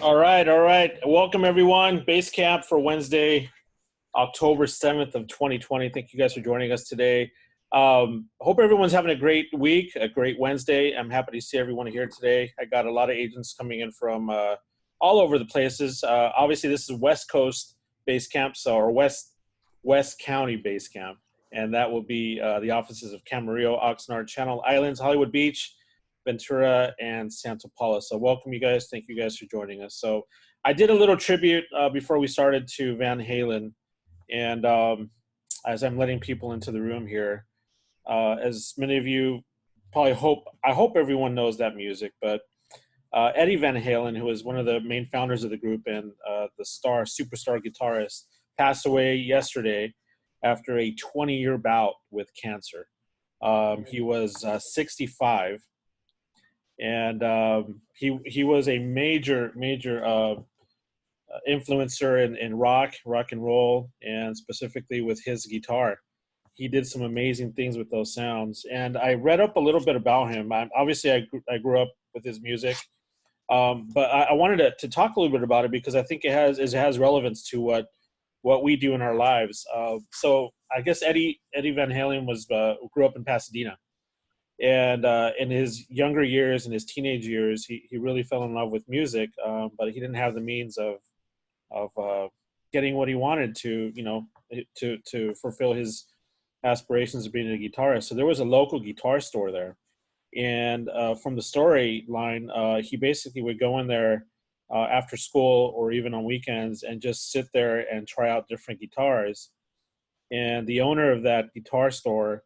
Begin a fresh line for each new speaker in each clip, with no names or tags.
All right, all right. Welcome everyone. Basecamp for Wednesday, October 7th of 2020. Thank you guys for joining us today. Hope everyone's having a great week, a great Wednesday. I'm happy to see everyone here today. I got a lot of agents coming in from all over the places. Obviously, this is West Coast Basecamp, or West County Basecamp, and that will be the offices of Camarillo, Oxnard, Channel Islands, Hollywood Beach, Ventura, and Santa Paula. So welcome you guys. Thank you guys for joining us. So I did a little tribute before we started to Van Halen. And as I'm letting people into the room here, as many of you probably I hope everyone knows that music, but Eddie Van Halen, who was one of the main founders of the group and the superstar guitarist, passed away yesterday after a 20-year bout with cancer. He was 65, and he was a major influencer in rock and roll, and specifically with his guitar. He did some amazing things with those sounds, and I read up a little bit about him. I grew up with his music, but I wanted to talk a little bit about it because I think it has relevance to what we do in our lives. So I guess Eddie Van Halen grew up in Pasadena. And in his younger years, in his teenage years, he really fell in love with music, but he didn't have the means of getting what he wanted to fulfill his aspirations of being a guitarist. So there was a local guitar store there, and from the storyline, he basically would go in there after school or even on weekends and just sit there and try out different guitars. And the owner of that guitar store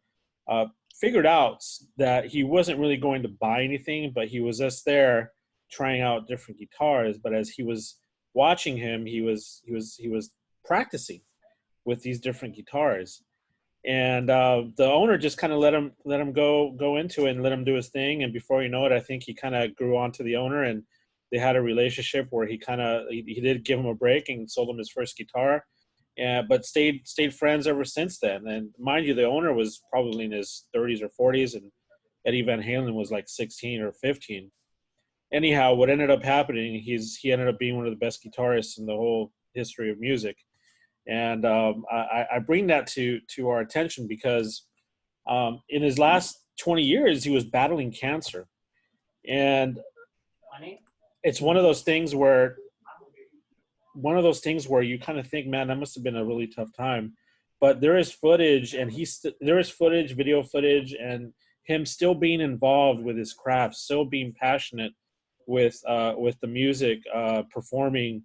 figured out that he wasn't really going to buy anything, but he was just there trying out different guitars. But as he was watching him, he was practicing with these different guitars, and the owner just kind of let him go into it and let him do his thing. And before you know it, I think he kind of grew on to the owner, and they had a relationship where he did give him a break and sold him his first guitar. Yeah, but stayed friends ever since then. And mind you, the owner was probably in his 30s or 40s, and Eddie Van Halen was like 16 or 15. Anyhow, what ended up happening, he ended up being one of the best guitarists in the whole history of music. And I bring that to our attention because in his last 20 years, he was battling cancer. And it's one of those things where you kind of think, man, that must have been a really tough time. But there is footage, and video footage, and him still being involved with his craft, still being passionate with the music, performing.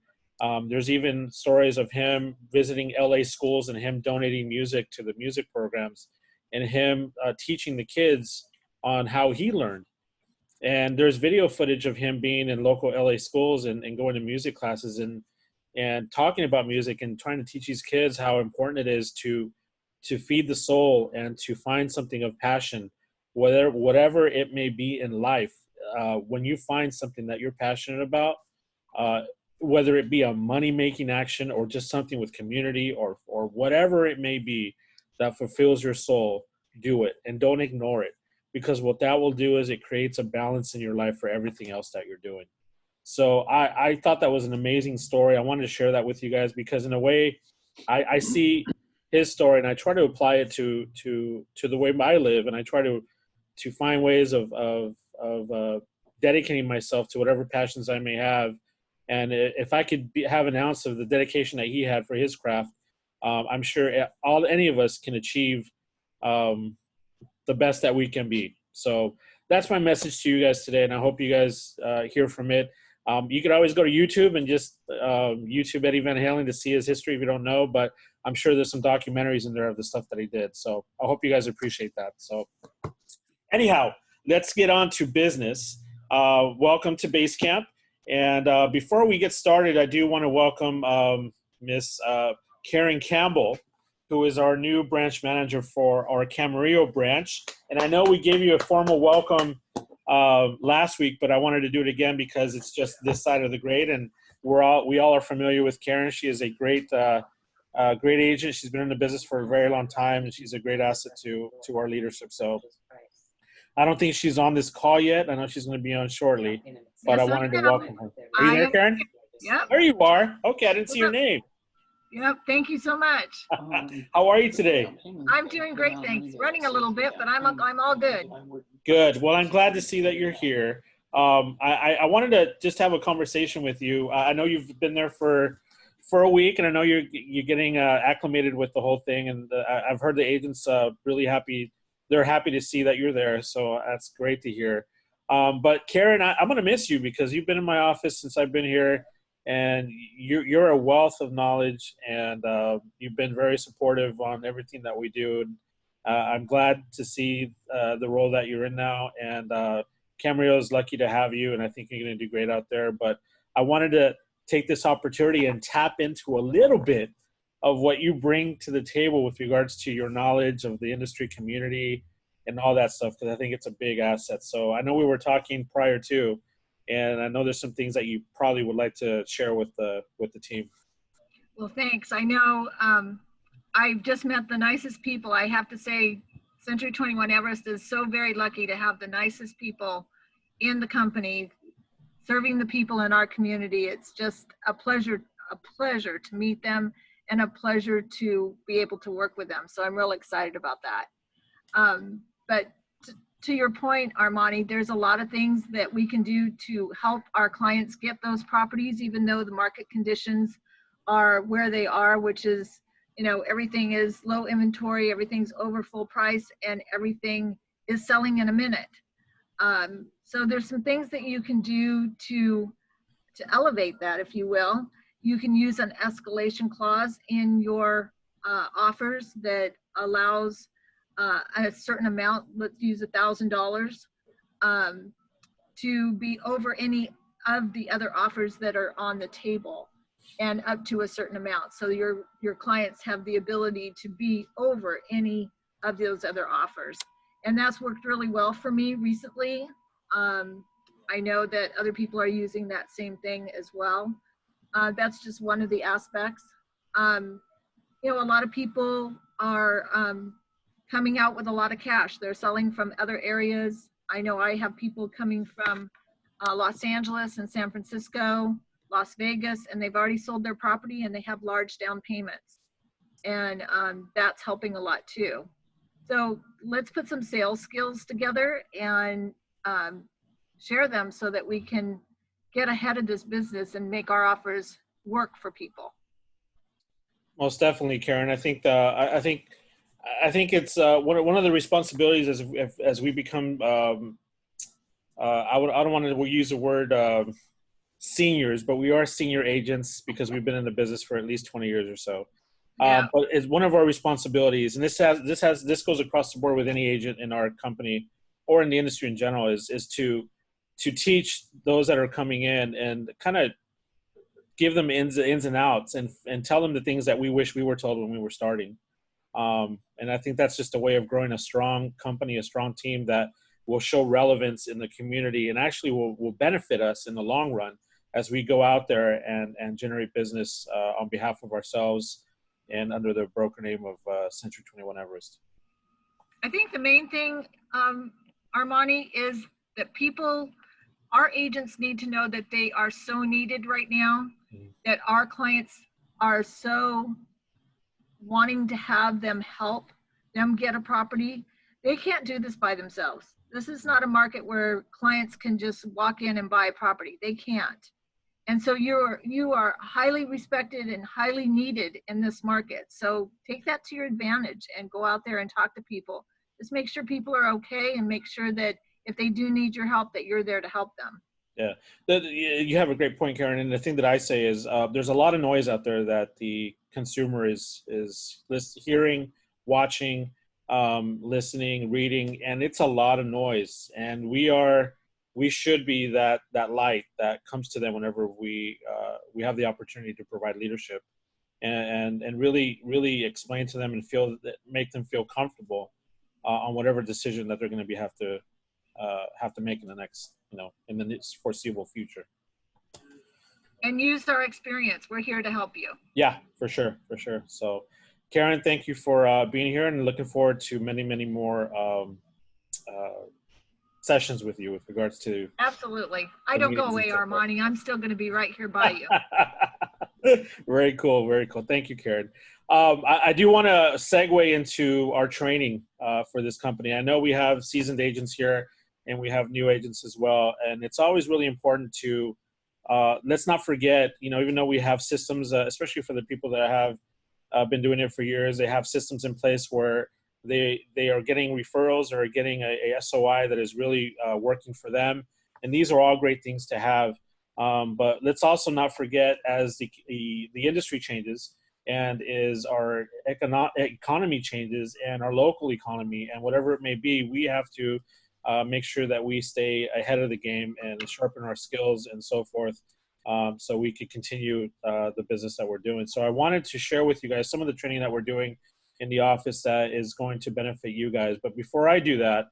There's even stories of him visiting LA schools and him donating music to the music programs, and him teaching the kids on how he learned. And there's video footage of him being in local LA schools and going to music classes and talking about music and trying to teach these kids how important it is to feed the soul and to find something of passion, whatever it may be in life. When you find something that you're passionate about, whether it be a money-making action or just something with community or whatever it may be that fulfills your soul, do it and don't ignore it, because what that will do is it creates a balance in your life for everything else that you're doing. So I thought that was an amazing story. I wanted to share that with you guys because in a way I see his story and I try to apply it to the way I live, and I try to find ways of dedicating myself to whatever passions I may have. And if I could have an ounce of the dedication that he had for his craft, I'm sure any of us can achieve the best that we can be. So that's my message to you guys today, and I hope you guys hear from it. You could always go to YouTube and just YouTube Eddie Van Halen to see his history if you don't know, but I'm sure there's some documentaries in there of the stuff that he did. So I hope you guys appreciate that. So anyhow, let's get on to business. Welcome to Basecamp. And before we get started, I do want to welcome Miss Karen Campbell, who is our new branch manager for our Camarillo branch. And I know we gave you a formal welcome last week, but I wanted to do it again because it's just this side of the grade, and we all are familiar with Karen. She is a great agent. She's been in the business for a very long time, and she's a great asset to our leadership. So I don't think she's on this call yet. I know she's going to be on shortly, but I wanted to welcome her. Are you there, Karen?
Yep.
There you are. Okay, I didn't see your
What's up?
name.
Yep. Thank you so much.
How are you today?
I'm doing great, thanks. Running a little bit, but I'm all good.
Good. Well, I'm glad to see that you're here. I wanted to just have a conversation with you. I know you've been there for a week, and I know you're getting acclimated with the whole thing. And I've heard the agents really happy. They're happy to see that you're there, so that's great to hear. But Karen, I'm going to miss you because you've been in my office since I've been here, and you're a wealth of knowledge, and you've been very supportive on everything that we do. And I'm glad to see the role that you're in now, and Camarillo is lucky to have you, and I think you're going to do great out there. But I wanted to take this opportunity and tap into a little bit of what you bring to the table with regards to your knowledge of the industry community and all that stuff, because I think it's a big asset. So I know we were talking prior to, and I know there's some things that you probably would like to share with the team.
Well, thanks. I know I've just met the nicest people. I have to say, Century 21 Everest is so very lucky to have the nicest people in the company, serving the people in our community. It's just a pleasure to meet them and a pleasure to be able to work with them. So I'm real excited about that. But to your point, Armani, there's a lot of things that we can do to help our clients get those properties, even though the market conditions are where they are, which is, everything is low inventory, everything's over full price, and everything is selling in a minute. So there's some things that you can do to elevate that, if you will. You can use an escalation clause in your offers that allows a certain amount, let's use $1,000, to be over any of the other offers that are on the table and up to a certain amount. So your clients have the ability to be over any of those other offers. And that's worked really well for me recently. I know that other people are using that same thing as well. That's just one of the aspects. A lot of people are coming out with a lot of cash. They're selling from other areas. I know I have people coming from Los Angeles and San Francisco, Las Vegas, and they've already sold their property and they have large down payments. And that's helping a lot too. So let's put some sales skills together and share them so that we can get ahead of this business and make our offers work for people. Most
definitely, Karen. I think it's one of the responsibilities as we become. I don't want to use the word seniors, but we are senior agents because we've been in the business for at least 20 years or so.
Yeah.
But it's one of our responsibilities, and this goes across the board with any agent in our company or in the industry in general, is to teach those that are coming in and kind of give them ins and outs and tell them the things that we wish we were told when we were starting. And I think that's just a way of growing a strong company, a strong team that will show relevance in the community and actually will benefit us in the long run as we go out there and generate business on behalf of ourselves and under the broker name of Century 21 Everest.
I think the main thing, Armani, is that our agents need to know that they are so needed right now, that our clients are so wanting to have them help them get a property. They can't do this by themselves. This is not a market where clients can just walk in and buy a property. They can't. And so you are highly respected and highly needed in this market. So take that to your advantage and go out there and talk to people. Just make sure people are okay and make sure that if they do need your help, that you're there to help them.
Yeah, you have a great point, Karen. And the thing that I say is there's a lot of noise out there that the consumer is hearing, watching, listening, reading, and it's a lot of noise. And we should be that light that comes to them whenever we have the opportunity to provide leadership and really explain to them and make them feel comfortable on whatever decision that they're going to have to make in the next, in the foreseeable future.
And use our experience. We're here to help you.
Yeah, for sure. So, Karen, thank you for being here, and looking forward to many more sessions with you with regards to
Absolutely. I
the
don't go
meetings and
away,
so forth.
Armani. I'm still going to be right here by you.
Very cool. Very cool. Thank you, Karen. I do want to segue into our training for this company. I know we have seasoned agents here and we have new agents as well. And it's always really important to, let's not forget, even though we have systems, especially for the people that have been doing it for years, they have systems in place where they are getting referrals or getting a SOI that is really working for them. And these are all great things to have. But let's also not forget, as the industry changes and is our economy changes and our local economy and whatever it may be, we have to make sure that we stay ahead of the game and sharpen our skills and so forth, so we could continue the business that we're doing. So I wanted to share with you guys some of the training that we're doing in the office that is going to benefit you guys. But before I do that,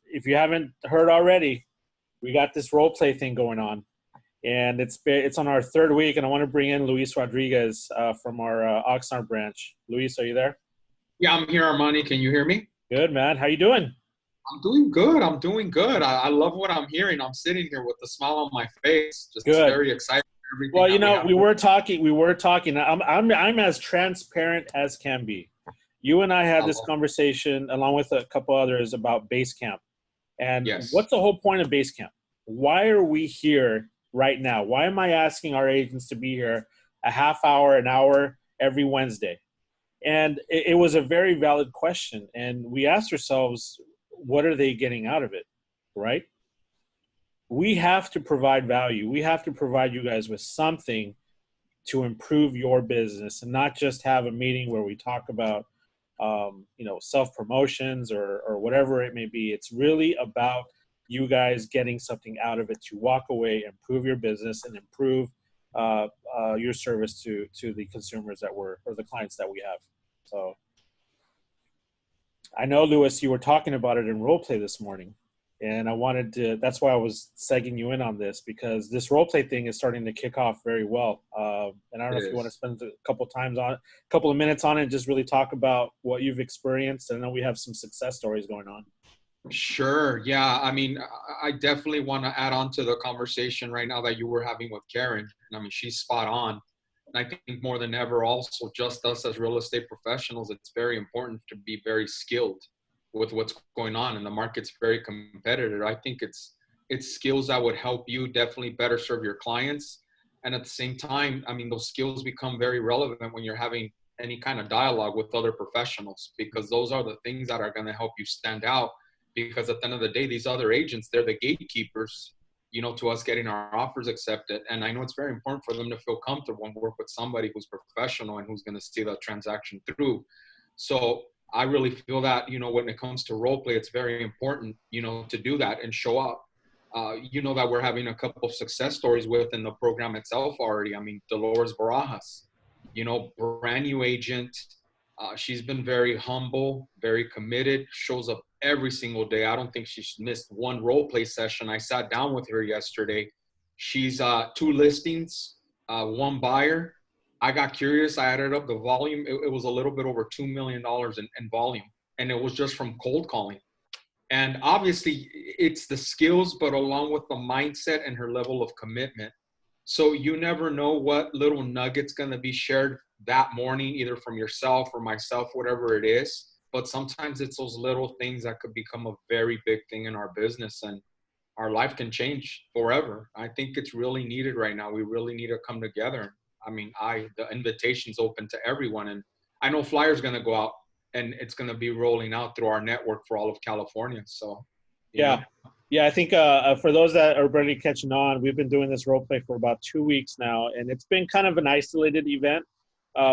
if you haven't heard already, we got this role play thing going on, and it's on our third week. And I want to bring in Luis Rodriguez from our Oxnard branch. Luis, are you there?
Yeah, I'm here, Armani. Can you hear me?
Good, man. How you doing?
I'm doing good. I'm doing good. I love what I'm hearing. I'm sitting here with a smile on my face, just
Good.
very excited for everything.
Well, we were talking. I'm as transparent as can be. You and I had this conversation along with a couple others about Basecamp. And what's the whole point of Basecamp? Why are we here right now? Why am I asking our agents to be here a half hour, an hour every Wednesday? And it was a very valid question. And we asked ourselves, what are they getting out of it, right? We have to provide value. We have to provide you guys with something to improve your business, and not just have a meeting where we talk about self-promotions or whatever it may be. It's really about you guys getting something out of it to walk away, improve your business, and improve your service to the consumers or the clients that we have. So I know, Louis, you were talking about it in role play this morning, and that's why I was segging you in on this, because this role play thing is starting to kick off very well. And I don't know if you want to spend a couple of minutes on it and just really talk about what you've experienced. I know we have some success stories going on.
Sure. Yeah. I mean, I definitely want to add on to the conversation right now that you were having with Karen. I mean, she's spot on. And I think more than ever, also just us as real estate professionals, it's very important to be very skilled with what's going on, and the market's very competitive. I think it's skills that would help you definitely better serve your clients. And at the same time, I mean, those skills become very relevant when you're having any kind of dialogue with other professionals, because those are the things that are going to help you stand out. Because at the end of the day, these other agents, they're the gatekeepers, to us getting our offers accepted. And I know it's very important for them to feel comfortable and work with somebody who's professional and who's going to see the transaction through. So I really feel that, when it comes to role play, it's very important, to do that and show up. That we're having a couple of success stories within the program itself already. I mean, Dolores Barajas, brand new agent. She's been very humble, very committed, shows up every single day. I don't think she's missed one role play session. I sat down with her yesterday. She's 2 listings, 1 buyer. I got curious. I added up the volume. It was a little bit over $2 million in volume. And it was just from cold calling. And obviously it's the skills, but along with the mindset and her level of commitment. So you never know what little nugget's going to be shared that morning, either from yourself or myself, whatever it is. But sometimes it's those little things that could become a very big thing in our business, and our life can change forever. I think it's really needed right now. We really need to come together. I mean, the invitation's open to everyone, and I know flyers going to go out, and it's going to be rolling out through our network for all of California. So,
yeah. I think for those that are barely catching on, we've been doing this role play for about 2 weeks now, and it's been kind of an isolated event.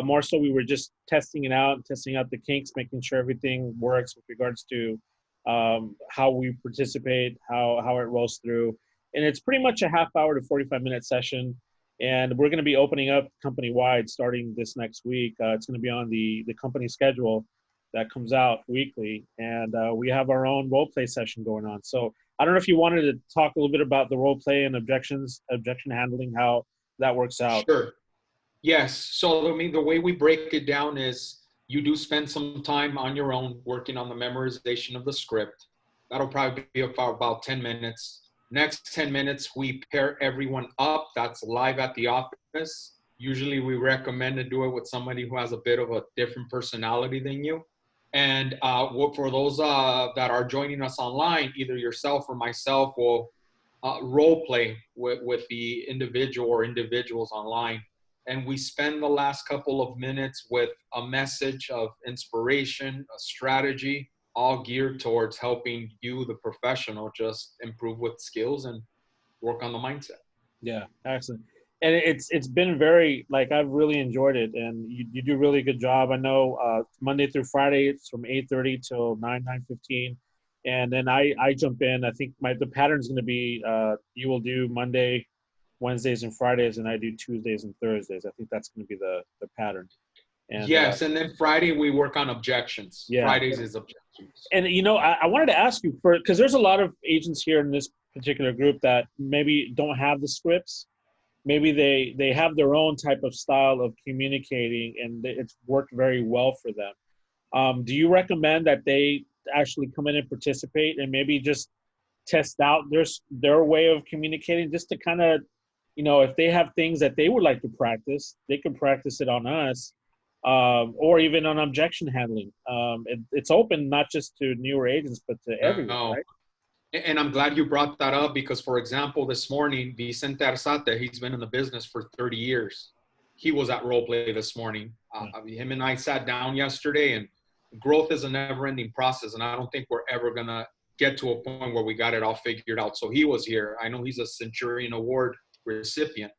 More so, we were just testing it out, testing out the kinks, making sure everything works with regards to how we participate, how it rolls through. And it's pretty much a half hour to 45-minute session. And we're going to be opening up company-wide starting this next week. It's going to be on the company schedule that comes out weekly. And we have our own role play session going on. So I don't know if you wanted to talk a little bit about the role play and objection handling, how that works out.
Sure. Yes. So, I mean, the way we break it down is you do spend some time on your own working on the memorization of the script. That'll probably be about 10 minutes. Next 10 minutes, we pair everyone up. That's live at the office. Usually we recommend to do it with somebody who has a bit of a different personality than you. And for those that are joining us online, either yourself or myself will role play with the individual or individuals online. And we spend the last couple of minutes with a message of inspiration, a strategy, all geared towards helping you, the professional, just improve with skills and work on the mindset.
Yeah, excellent. And it's been very, like, I've really enjoyed it, and you do a really good job. I know Monday through Friday it's from 8:30 till 9:15, and then I jump in. I think the pattern's going to be you will do Monday, Wednesdays, and Fridays, and I do Tuesdays and Thursdays. I think that's going to be the pattern. And,
yes, and then Friday we work on objections.
Yeah.
Fridays is objections.
And I wanted to ask you because there's a lot of agents here in this particular group that maybe don't have the scripts. Maybe they have their own type of style of communicating, and it's worked very well for them. Do you recommend that they actually come in and participate and maybe just test out their way of communicating, just to kind of, if they have things that they would like to practice, they can practice it on us, or even on objection handling. It's open not just to newer agents, but to everyone, right?
And I'm glad you brought that up because, for example, this morning, Vicente Arzate, he's been in the business for 30 years. He was at role play this morning. Him and I sat down yesterday, and growth is a never-ending process, and I don't think we're ever going to get to a point where we got it all figured out. So he was here. I know he's a Centurion Award recipient.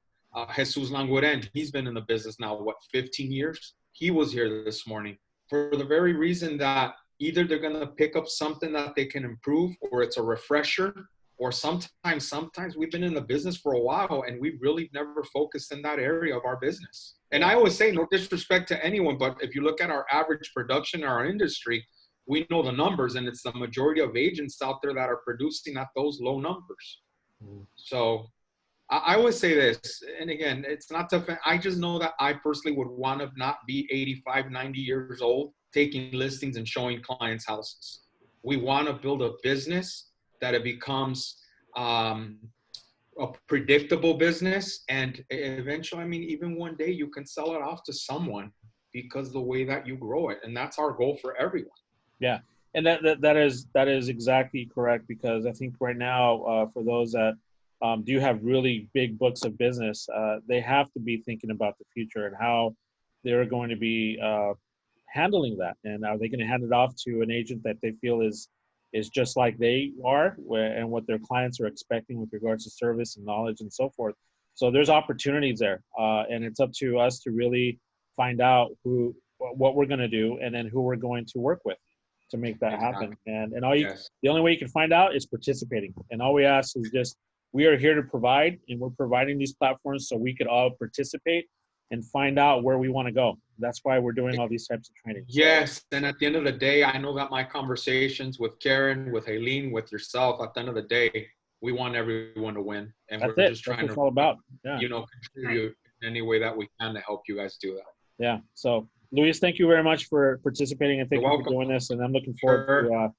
Jesus Langueren, he's been in the business now, 15 years? He was here this morning for the very reason that either they're going to pick up something that they can improve, or it's a refresher, or sometimes we've been in the business for a while and we really never focused in that area of our business. And I always say, no disrespect to anyone, but if you look at our average production in our industry, we know the numbers, and it's the majority of agents out there that are producing at those low numbers. So I always say this, and again, it's not tough. I just know that I personally would want to not be 85, 90 years old taking listings and showing clients houses. We want to build a business that it becomes a predictable business, and eventually, even one day you can sell it off to someone because the way that you grow it, and that's our goal for everyone.
Yeah, and that is exactly correct, because I think right now for those that do have really big books of business, they have to be thinking about the future and how they're going to be handling that, and are they going to hand it off to an agent that they feel is just like they are, and what their clients are expecting with regards to service and knowledge and so forth. So there's opportunities there, and it's up to us to really find out what we're going to do, and then who we're going to work with to make that happen. And the only way you can find out is participating. And all we ask is just, we are here to provide, and we're providing these platforms so we could all participate and find out where we want to go. That's why we're doing all these types of training.
Yes, and at the end of the day, I know that my conversations with Karen, with Halen, with yourself, at the end of the day, we want everyone to win. And we're just trying to,
all about. Yeah.
Contribute in any way that we can to help you guys do that.
Yeah. So, Luis, thank you very much for participating, and thank you for doing this. And I'm looking forward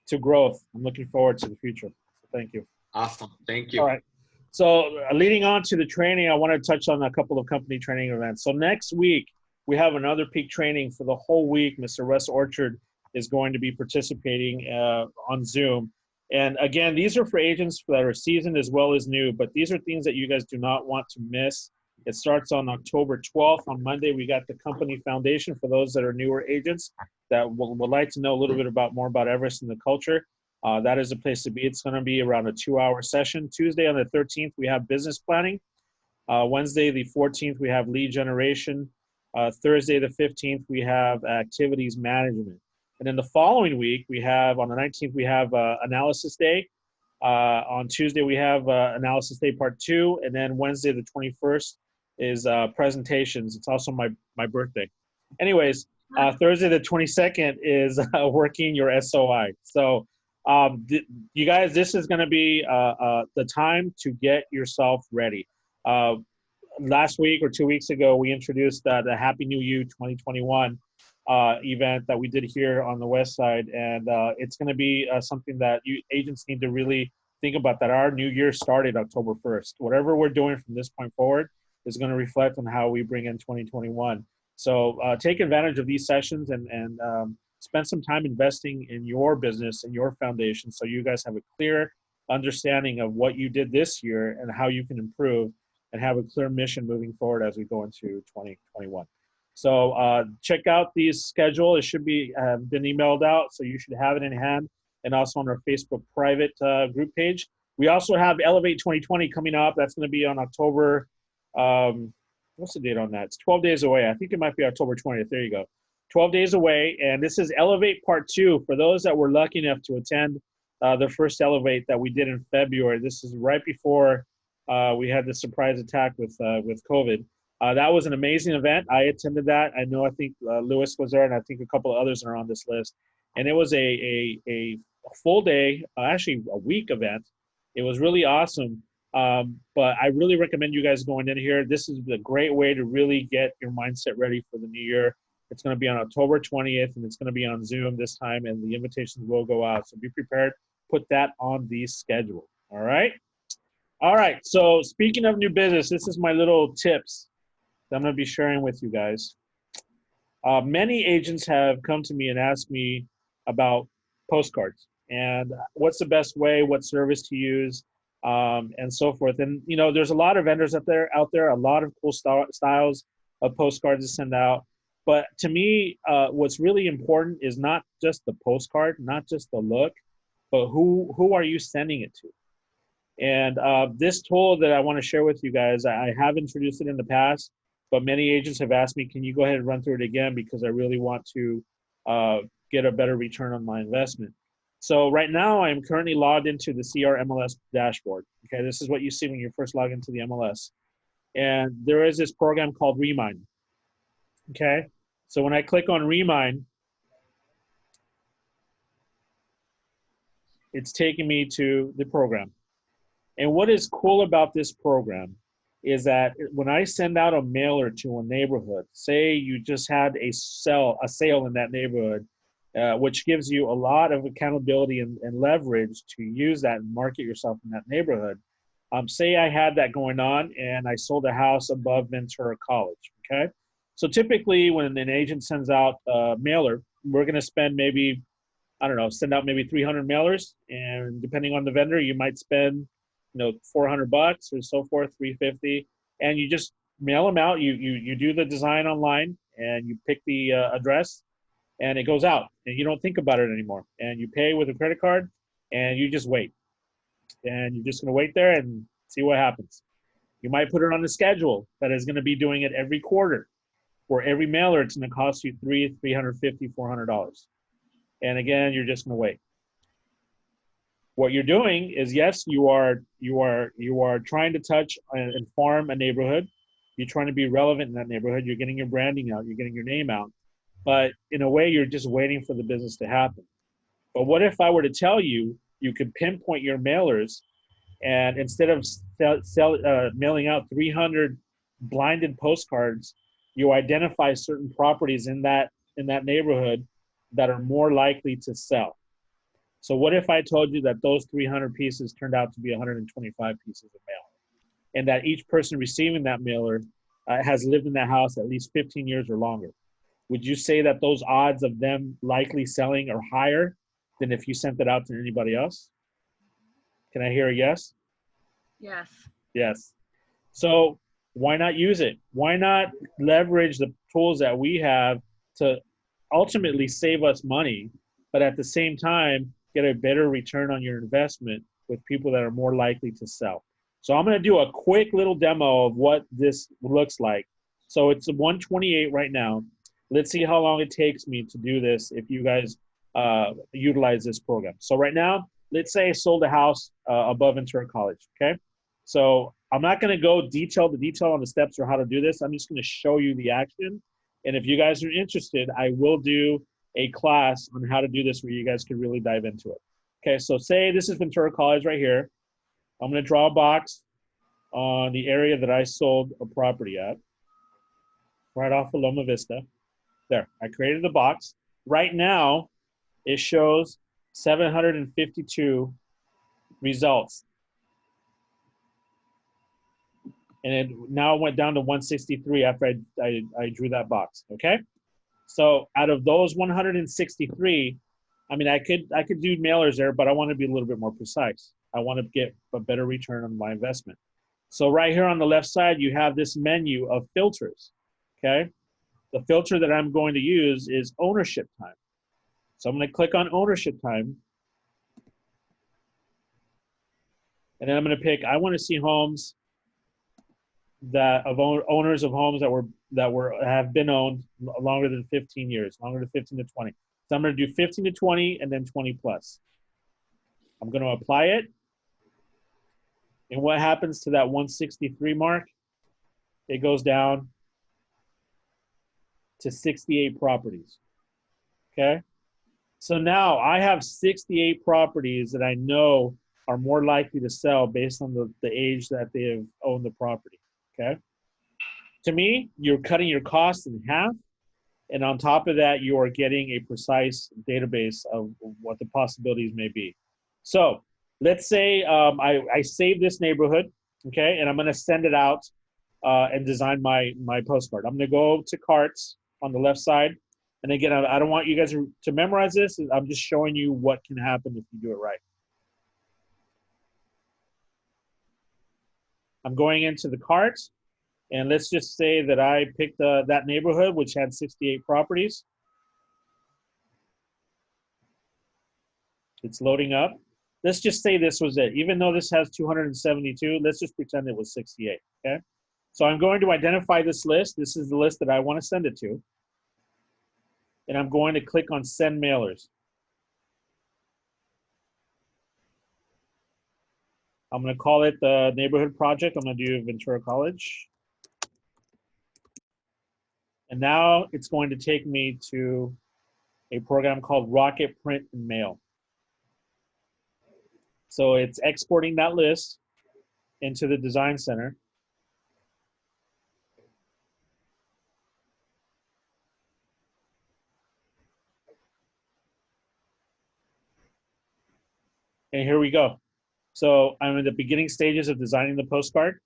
to growth. I'm looking forward to the future. So thank you.
Awesome. Thank you.
All right. So leading on to the training, I want to touch on a couple of company training events. So next week, we have another peak training for the whole week. Mr. Russ Orchard is going to be participating on Zoom. And again, these are for agents that are seasoned as well as new, but these are things that you guys do not want to miss. It starts on October 12th. On Monday, we got the company foundation for those that are newer agents that would like to know a little bit more about Everest and the culture. That is a place to be. It's going to be around a 2-hour session. Tuesday on the 13th, we have business planning. Wednesday, the 14th, we have lead generation. Thursday, the 15th, we have activities management. And then the following week, we have, on the 19th, we have analysis day. On Tuesday, we have analysis day part 2. And then Wednesday, the 21st, is presentations. It's also my birthday. Anyways, Thursday, the 22nd, is working your SOI. So, you guys, this is going to be the time to get yourself ready. Last week or 2 weeks ago, we introduced the Happy New You 2021. event that we did here on the west side, and it's going to be something that you agents need to really think about, that our new year started October 1st. Whatever we're doing from this point forward is going to reflect on how we bring in 2021. So take advantage of these sessions, and spend some time investing in your business and your foundation, so you guys have a clear understanding of what you did this year and how you can improve, and have a clear mission moving forward as we go into 2021. So check out the schedule. It should be been emailed out, so you should have it in hand, and also on our Facebook private group page. We also have Elevate 2020 coming up. That's going to be on October, what's the date on that? It's 12 days away. I think it might be October 20th. There you go. 12 days away. And this is Elevate Part 2. For those that were lucky enough to attend the first Elevate that we did in February, this is right before we had the surprise attack with COVID. That was an amazing event. I attended that. I think Lewis was there, and I think a couple of others are on this list. And it was a full day, actually a week event. It was really awesome. But I really recommend you guys going in here. This is a great way to really get your mindset ready for the new year. It's going to be on October 20th, and it's going to be on Zoom this time, and the invitations will go out. So be prepared. Put that on the schedule. All right? All right. So speaking of new business, this is my little tips that I'm going to be sharing with you guys. Many agents have come to me and asked me about postcards and what's the best way, what service to use, and so forth. And, there's a lot of vendors out there, a lot of cool styles of postcards to send out. But to me, what's really important is not just the postcard, not just the look, but who are you sending it to? And this tool that I want to share with you guys, I have introduced it in the past, but many agents have asked me, can you go ahead and run through it again, because I really want to get a better return on my investment. So right now, I'm currently logged into the CR MLS dashboard. Okay, this is what you see when you first log into the MLS. And there is this program called Remine. Okay, so when I click on Remine, it's taking me to the program. And what is cool about this program is that when I send out a mailer to a neighborhood, say you just had a sale in that neighborhood, which gives you a lot of accountability and leverage to use that and market yourself in that neighborhood. Say I had that going on and I sold a house above Ventura College, okay? So typically when an agent sends out a mailer, we're gonna spend maybe, send out maybe 300 mailers, and depending on the vendor, you might spend, $400 or so forth, 350, and you just mail them out. You do the design online, and you pick the address, and it goes out, and you don't think about it anymore. And you pay with a credit card, and you just wait. And you're just gonna wait there and see what happens. You might put it on a schedule that is gonna be doing it every quarter. For every mailer, it's gonna cost you $350, $400. And again, you're just gonna wait. What you're doing is, yes, you are trying to touch and farm a neighborhood. You're trying to be relevant in that neighborhood. You're getting your branding out. You're getting your name out. But in a way, you're just waiting for the business to happen. But what if I were to tell you, you could pinpoint your mailers, and instead of mailing out 300 blinded postcards, you identify certain properties in that neighborhood that are more likely to sell. So what if I told you that those 300 pieces turned out to be 125 pieces of mail, and that each person receiving that mailer has lived in that house at least 15 years or longer? Would you say that those odds of them likely selling are higher than if you sent it out to anybody else? Can I hear a yes?
Yes.
Yes. So why not use it? Why not leverage the tools that we have to ultimately save us money, but at the same time, get a better return on your investment with people that are more likely to sell? So I'm going to do a quick little demo of what this looks like. So it's a 128 right now. Let's see how long it takes me to do this if you guys utilize this program. So right now, let's say I sold a house above Ventura College, okay? So I'm not going to go detail on the steps or how to do this. I'm just going to show you the action. And if you guys are interested, I will do a class on how to do this where you guys can really dive into it. Okay, so say this is Ventura College right here. I'm going to draw a box on the area that I sold a property at, right off of Loma Vista. There, I created the box. Right now, it shows 752 results. And it now went down to 163 after I drew that box, okay? So out of those 163, I mean, I could do mailers there, but I want to be a little bit more precise. I want to get a better return on my investment. So right here on the left side, you have this menu of filters, okay? The filter that I'm going to use is ownership time. So I'm going to click on ownership time. And then I'm going to pick, I want to see homes that of owners of homes that have been owned longer than 15 years, longer than 15 to 20. So I'm going to do 15 to 20 and then 20 plus. I'm going to apply it. And what happens to that 163 mark? It goes down to 68 properties. Okay? So now I have 68 properties that I know are more likely to sell based on the age that they have owned the property. Okay? To me, you're cutting your costs in half. And on top of that, you are getting a precise database of what the possibilities may be. So let's say I save this neighborhood, okay, and I'm going to send it out and design my postcard. I'm going to go to carts on the left side. And again, I don't want you guys to memorize this. I'm just showing you what can happen if you do it right. I'm going into the cart. And let's just say that I picked that neighborhood, which had 68 properties. It's loading up. Let's just say this was it. Even though this has 272, let's just pretend it was 68, okay? So I'm going to identify this list. This is the list that I want to send it to. And I'm going to click on Send Mailers. I'm going to call it the Neighborhood Project. I'm going to do Ventura College. And now it's going to take me to a program called Rocket Print and Mail. So it's exporting that list into the Design Center. And here we go. So I'm in the beginning stages of designing the postcard.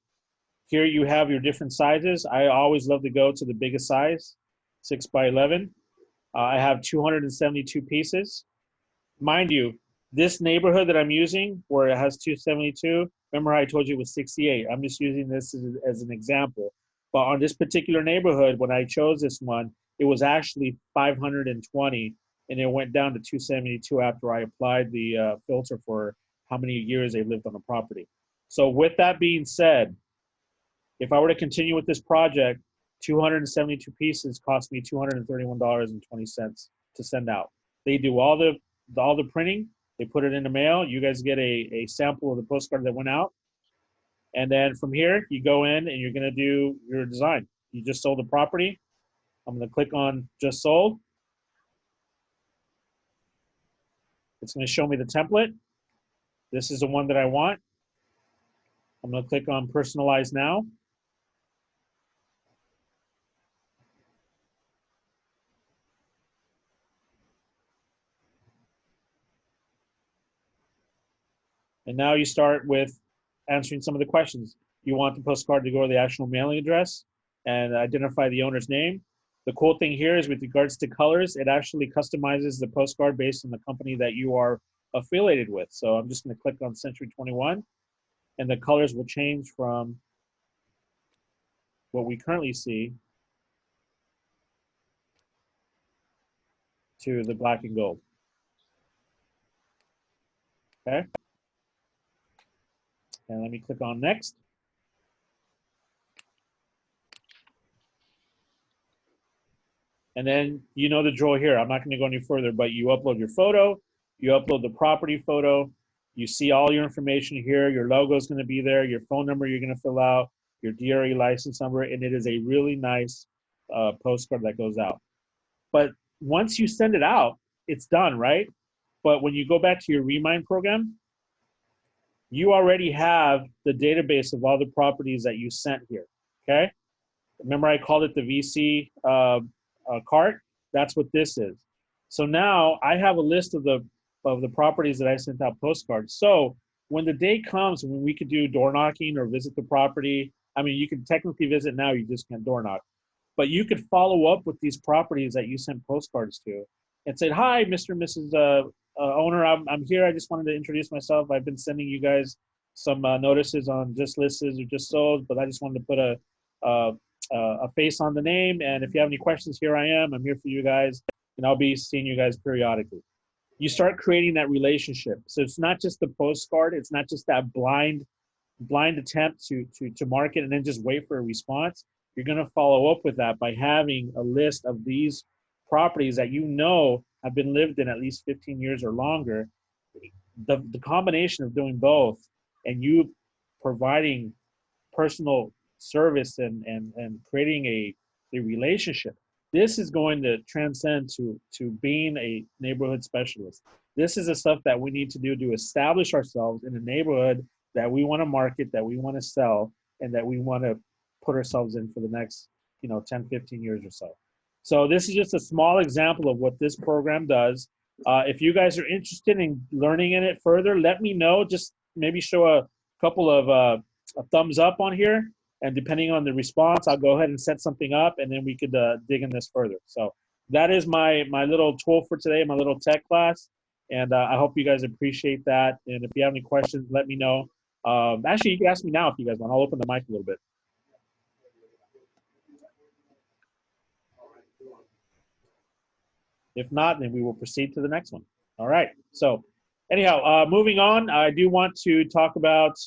Here you have your different sizes. I always love to go to the biggest size, 6 by 11. I have 272 pieces. Mind you, this neighborhood that I'm using, where it has 272, remember I told you it was 68. I'm just using this as an example. But on this particular neighborhood, when I chose this one, it was actually 520, and it went down to 272 after I applied the filter for how many years they lived on the property. So with that being said, if I were to continue with this project, 272 pieces cost me $231.20 to send out. They do all the printing. They put it in the mail. You guys get a sample of the postcard that went out. And then from here, you go in and you're going to do your design. You just sold the property. I'm going to click on Just Sold. It's going to show me the template. This is the one that I want. I'm going to click on Personalize Now. And now you start with answering some of the questions. You want the postcard to go to the actual mailing address and identify the owner's name. The cool thing here is with regards to colors, it actually customizes the postcard based on the company that you are affiliated with. So I'm just going to click on Century 21, and the colors will change from what we currently see to the black and gold. Okay. And let me click on Next. And then you know the drill here. I'm not going to go any further, but you upload your photo, you upload the property photo, you see all your information here. Your logo is going to be there, your phone number you're going to fill out, your DRE license number, and it is a really nice postcard that goes out. But once you send it out, it's done, right? But when you go back to your Remine program, you already have the database of all the properties that you sent here, okay? Remember I called it the VC cart? That's what this is. So now I have a list of the properties that I sent out postcards. So when the day comes when we could do door knocking or visit the property, I mean, you can technically visit now, you just can't door knock. But you could follow up with these properties that you sent postcards to and say, hi, Mr. and Mrs. Owner, I'm here. I just wanted to introduce myself. I've been sending you guys some notices on just listed or just sold, but I just wanted to put a face on the name. And if you have any questions, here I am. I'm here for you guys, and I'll be seeing you guys periodically. You start creating that relationship. So it's not just the postcard. It's not just that blind attempt to market and then just wait for a response. You're going to follow up with that by having a list of these properties that you know have been lived in at least 15 years or longer. The combination of doing both and you providing personal service and creating a relationship, this is going to transcend to being a neighborhood specialist. This is the stuff that we need to do to establish ourselves in a neighborhood that we want to market, that we want to sell, and that we want to put ourselves in for the next 10, 15 years or so. So this is just a small example of what this program does. If you guys are interested in learning in it further, let me know. Just maybe show a couple of a thumbs up on here. And depending on the response, I'll go ahead and set something up, and then we could dig in this further. So that is my little tool for today, my little tech class. And I hope you guys appreciate that. And if you have any questions, let me know. Actually, you can ask me now if you guys want. I'll open the mic a little bit. If not, then we will proceed to the next one. All right. So anyhow, moving on, I do want to talk about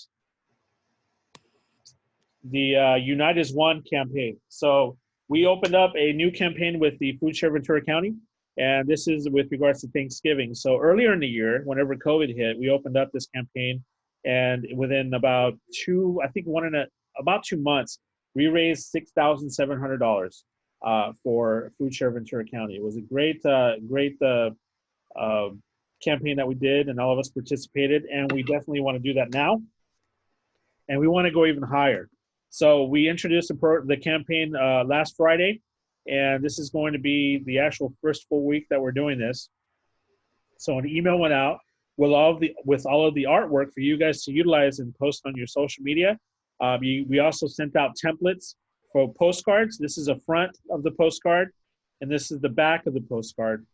the Unite as One campaign. So we opened up a new campaign with the Food Share Ventura County, and this is with regards to Thanksgiving. So earlier in the year, whenever COVID hit, we opened up this campaign, and within about about 2 months, we raised $6,700 for Food Share Ventura County. It was a great campaign that we did, and all of us participated, and we definitely want to do that now, and we want to go even higher. So we introduced the campaign last Friday, and this is going to be the actual first full week that we're doing this. So an email went out with all of the artwork for you guys to utilize and post on your social media. We also sent out templates for postcards. This is the front of the postcard, and this is the back of the postcard.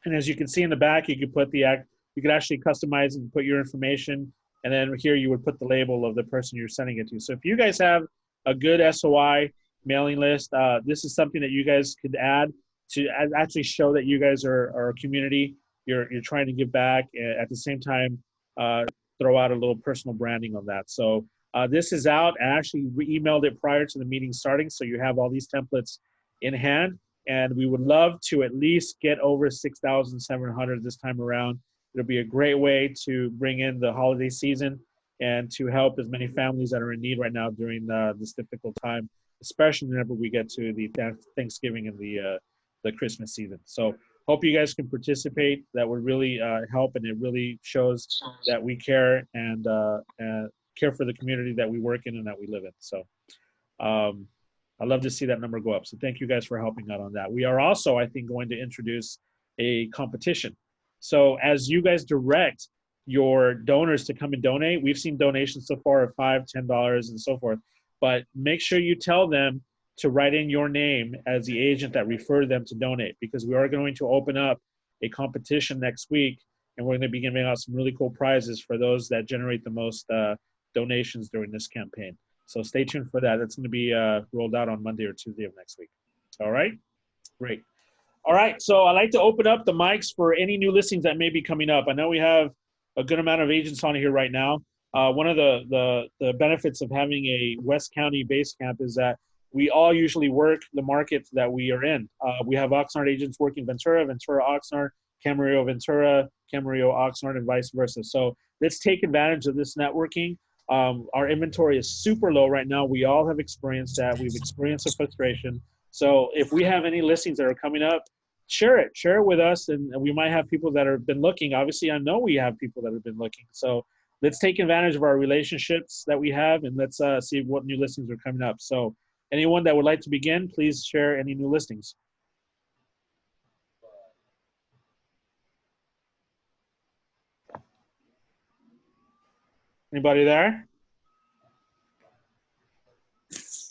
And as you can see in the back, you could actually customize and put your information. And then here you would put the label of the person you're sending it to. So if you guys have a good SOI mailing list, this is something that you guys could add to actually show that you guys are a community. You're trying to give back, at the same time throw out a little personal branding on that. So this is out. I actually emailed it prior to the meeting starting, so you have all these templates in hand. And we would love to at least get over 6,700 this time around. It'll be a great way to bring in the holiday season and to help as many families that are in need right now during this difficult time, especially whenever we get to the Thanksgiving and the Christmas season. So hope you guys can participate. That would really help, and it really shows that we care and care for the community that we work in and that we live in. So I'd love to see that number go up. So thank you guys for helping out on that. We are also, I think, going to introduce a competition. So as you guys direct your donors to come and donate, we've seen donations so far of $5, $10, and so forth. But make sure you tell them to write in your name as the agent that referred them to donate, because we are going to open up a competition next week, and we're going to be giving out some really cool prizes for those that generate the most donations during this campaign. So stay tuned for that. That's going to be rolled out on Monday or Tuesday of next week. All right? Great. All right, so I'd like to open up the mics for any new listings that may be coming up. I know we have a good amount of agents on here right now. One of the benefits of having a West County Basecamp is that we all usually work the markets that we are in. We have Oxnard agents working Ventura, Ventura, Oxnard, Camarillo, Ventura, Camarillo, Oxnard, and vice versa. So let's take advantage of this networking. Our inventory is super low right now. We all have experienced that. We've experienced the frustration. So if we have any listings that are coming up, share it with us, and we might have people that have been looking. Obviously, I know we have people that have been looking. So let's take advantage of our relationships that we have, and let's see what new listings are coming up. So anyone that would like to begin, please share any new listings. Anybody there?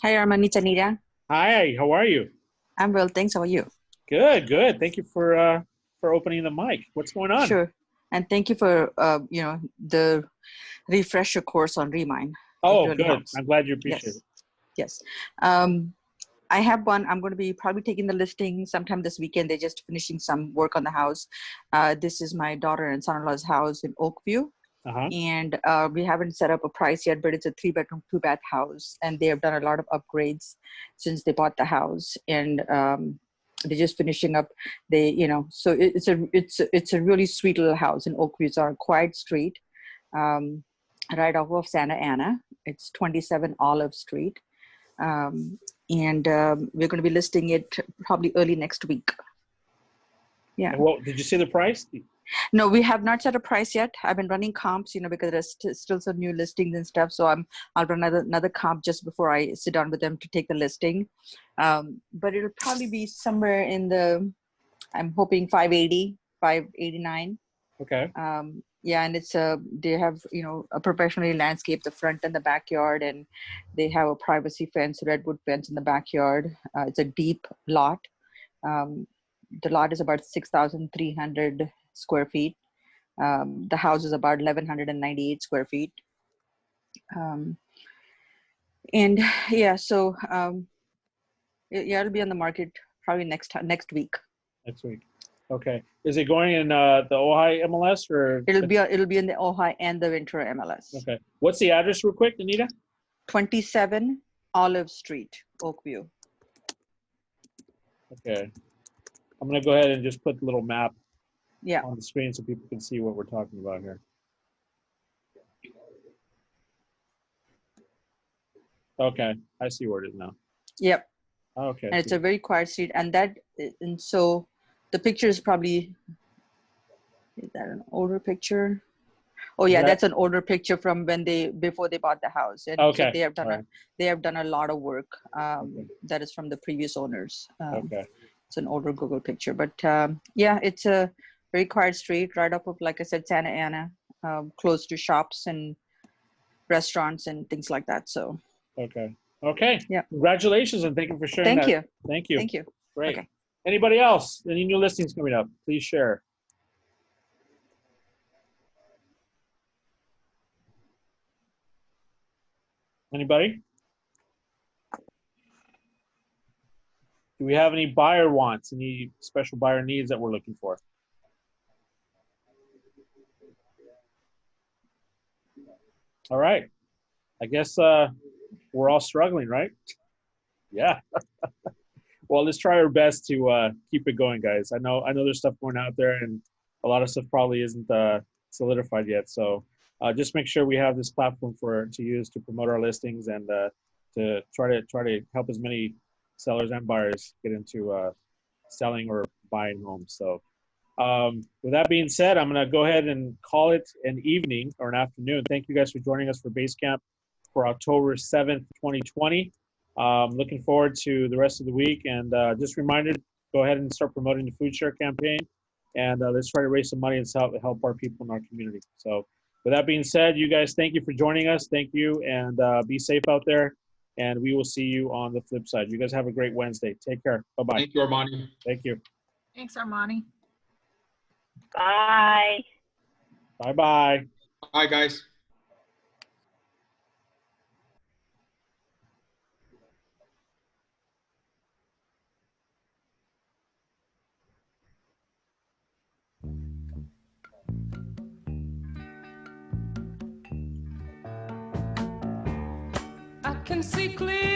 Hi, Armand. It's Anita.
Hi, how are you?
I'm well, thanks. How are you?
Good, good. Thank you for opening the mic. What's going on?
Sure. And thank you for the refresher course on Remine.
Oh,
really
good.
helps.
I'm glad you appreciate
Yes. I have one. I'm going to be probably taking the listing sometime this weekend. They're just finishing some work on the house. This is my daughter and son-in-law's house in Oakview.
it.
And we haven't set up a price yet, but it's a 3-bedroom, 2-bath house. And they have done a lot of upgrades since they bought the house. And they're just finishing up. So it's a really sweet little house in Oakview. It's on a quiet street, right off of Santa Ana. It's 27 Olive Street. And we're going to be listing it probably early next week. Yeah.
And what did you say the price?
No, we have not set a price yet. I've been running comps, because there's still some new listings and stuff. So I'll run another comp just before I sit down with them to take the listing. But it'll probably be somewhere in I'm hoping 580, 589.
Okay.
Yeah, and they have a professionally landscaped the front and the backyard, and they have a privacy fence, redwood fence in the backyard. It's a deep lot. The lot is about 6,300 square feet. The house is about 1,198 square feet. And yeah, so it'll be on the market probably next week.
Next week. Okay. Is it going in the Ojai MLS or?
It'll be in the Ojai and the Ventura MLS.
Okay. What's the address real quick, Anita?
27 Olive Street, Oakview.
Okay. I'm going to go ahead and just put the little map
Yeah.
on the screen so people can see what we're talking about here. Okay. I see where it is now.
Yep.
Okay.
And it's a very quiet street. And so the picture is probably, is that an older picture? Oh yeah, that's an older picture from before they bought the house. And
okay.
So they have done a lot of work. That is from the previous owners.
Okay.
It's an older Google picture, but yeah, it's a very quiet street right off of, like I said, Santa Ana, close to shops and restaurants and things like that. So.
Okay. Okay.
Yeah.
Congratulations and thank you for sharing
Thank you.
Thank you.
Thank you.
Great.
Okay.
Anybody else? Any new listings coming up? Please share. Anybody? Do we have any buyer wants? Any special buyer needs that we're looking for? All right. I guess we're all struggling, right? Yeah. Well, let's try our best to keep it going, guys. I know there's stuff going out there, and a lot of stuff probably isn't solidified yet. So just make sure we have this platform to use to promote our listings and to try to help as many sellers and buyers get into selling or buying homes. So with that being said, I'm going to go ahead and call it an evening or an afternoon. Thank you guys for joining us for Basecamp for October 7th, 2020. Looking forward to the rest of the week, and just reminded, go ahead and start promoting the food share campaign, and let's try to raise some money and help our people in our community. So with that being said, you guys, thank you for joining us. Thank you, and be safe out there, and we will see you on the flip side. You guys have a great Wednesday. Take care. Bye-bye.
Thank you, Armani.
Thank you.
Thanks, Armani.
Bye.
Bye-bye.
Bye, guys.
I can see clear.